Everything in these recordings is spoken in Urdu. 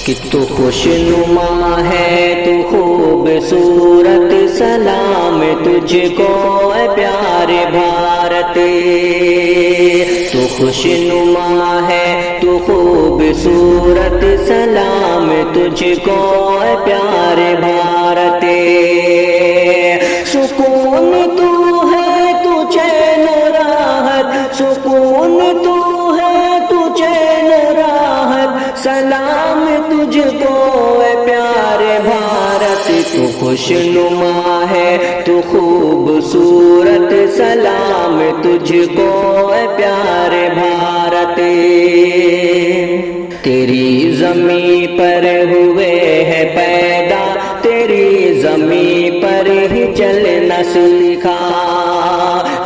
کہ تو خوشنما ہے تو خوبصورت، سلام تجھ کو اے پیارے بھارت۔ تو خوشنما ہے تو خوبصورت، سلام تجھ کو اے پیارے بھارت۔ سکون تو ہے تو چین و راحت، سکون تو ہے تو چین و راحت، سلام تجھ کو اے پیارے بھارت۔ تو خوشنما ہے تو خوبصورت، سلام تجھ کو اے پیارے بھارت۔ تیری زمین پر ہوئے ہے پیدا، تیری زمین پر ہی چلنا سیکھا،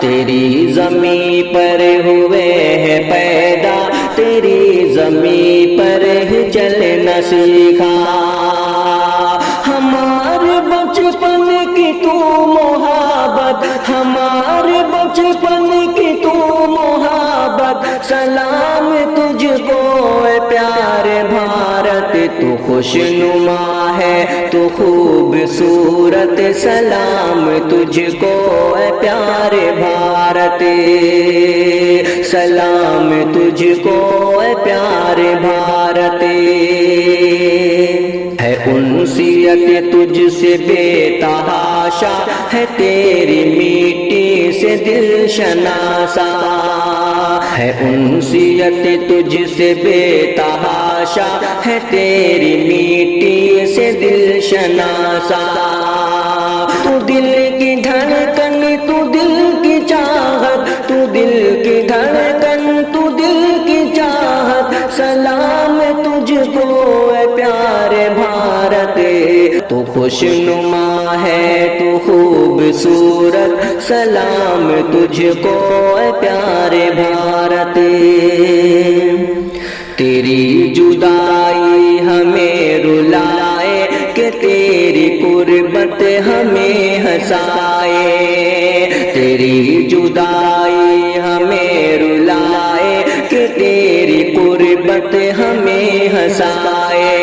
تیری زمین پر ہوئے ہے پیدا، تیری زمین پر ہی چلنا سیکھا۔ ہمارے بچپن کی تو محبت، ہمارے بچپن کی تو محبت، سلام تجھ کو اے پیارے بھارت۔ تو خوشنما ہے تو خوبصورت، سلام تجھ کو اے پیارے بھارت۔ سلام تجھ کو اے پیارے بھارت۔ ہے انسیت تجھ سے بے تحاشا، ہے تیری مٹی سے دل شناسا، ہے انسیت تجھ سے بے تحاشا، ہے تیری مٹی سے دل شناسا۔ تو دل کی دھڑکن، تو دل کی چاہت، تو دل کی دھڑکن، تو دل کی چاہت، سلام تجھ کو اے پیارے بھارت۔ تو خوشنما ہے تو خوبصورت، سلام تجھ کو اے پیارے بھارت۔ تیری جدائی ہمیں رلائے کہ تیری قربت ہمیں ہنسائے، تیری جدائی ہمیں رلائے کہ تیری قربت ہمیں ہنسائے۔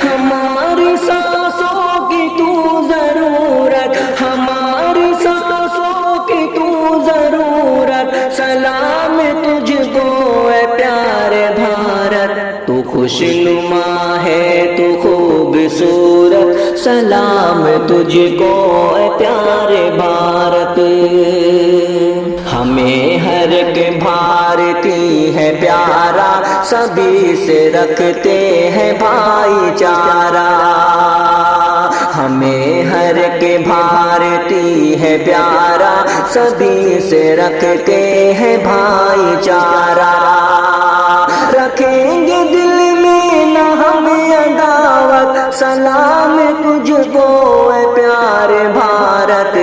ہماری سانسوں کی تو ضرورت، ہماری سانسوں کی تو ضرورت، سلام تجھ کو اے پیارے بھارت۔ تو خوشنما ہے تو خوبصورت، سلام تجھ کو اے پیارے بھارت۔ ہمیں ہر ایک بھارتی ہے پیارا، سبھی سے رکھتے ہیں بھائی چارہ، ہمیں ہر ایک بھارتی ہے پیارا، سبھی سے رکھتے ہیں بھائی چارہ۔ رکھیں گے دل میں نہ ہم عداوت، سلام تجھ کو اے پیارے بھارت۔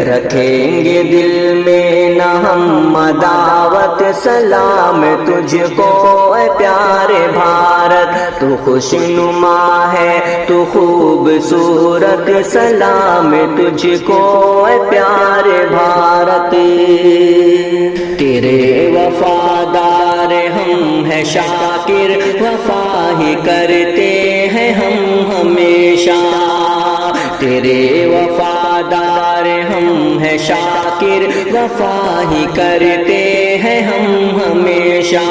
رکھیں گے دل میں نہ ہم عداوت، سلام تجھ کو اے پیارے بھارت۔ تو خوشنما ہے تو خوبصورت، سلام تجھ کو اے پیارے بھارت۔ تیرے وفادار ہم ہیں شاکر، وفا ہی کرتے ہیں ہم ہمیشہ، تیرے وفادار ہم ہیں شاکر، وفا ہی کرتے ہیں ہم ہمیشہ۔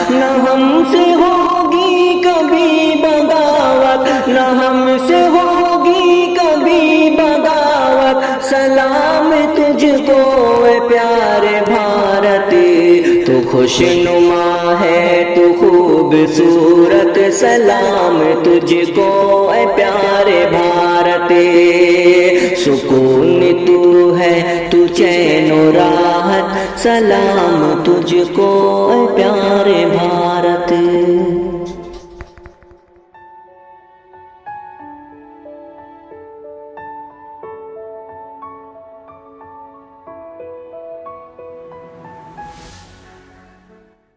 نہ ہم سے ہوگی کبھی بغاوت، نہ ہم سے ہوگی کبھی بغاوت، سلام تجھ کو اے پیارے بھارت۔ تو خوشنما ہے تو خوبصورت، سلام تجھ کو اے پیارے بھارت۔ سکون تو ہے تو چین و راحت، سلام تجھ کو اے پیارے بھارت۔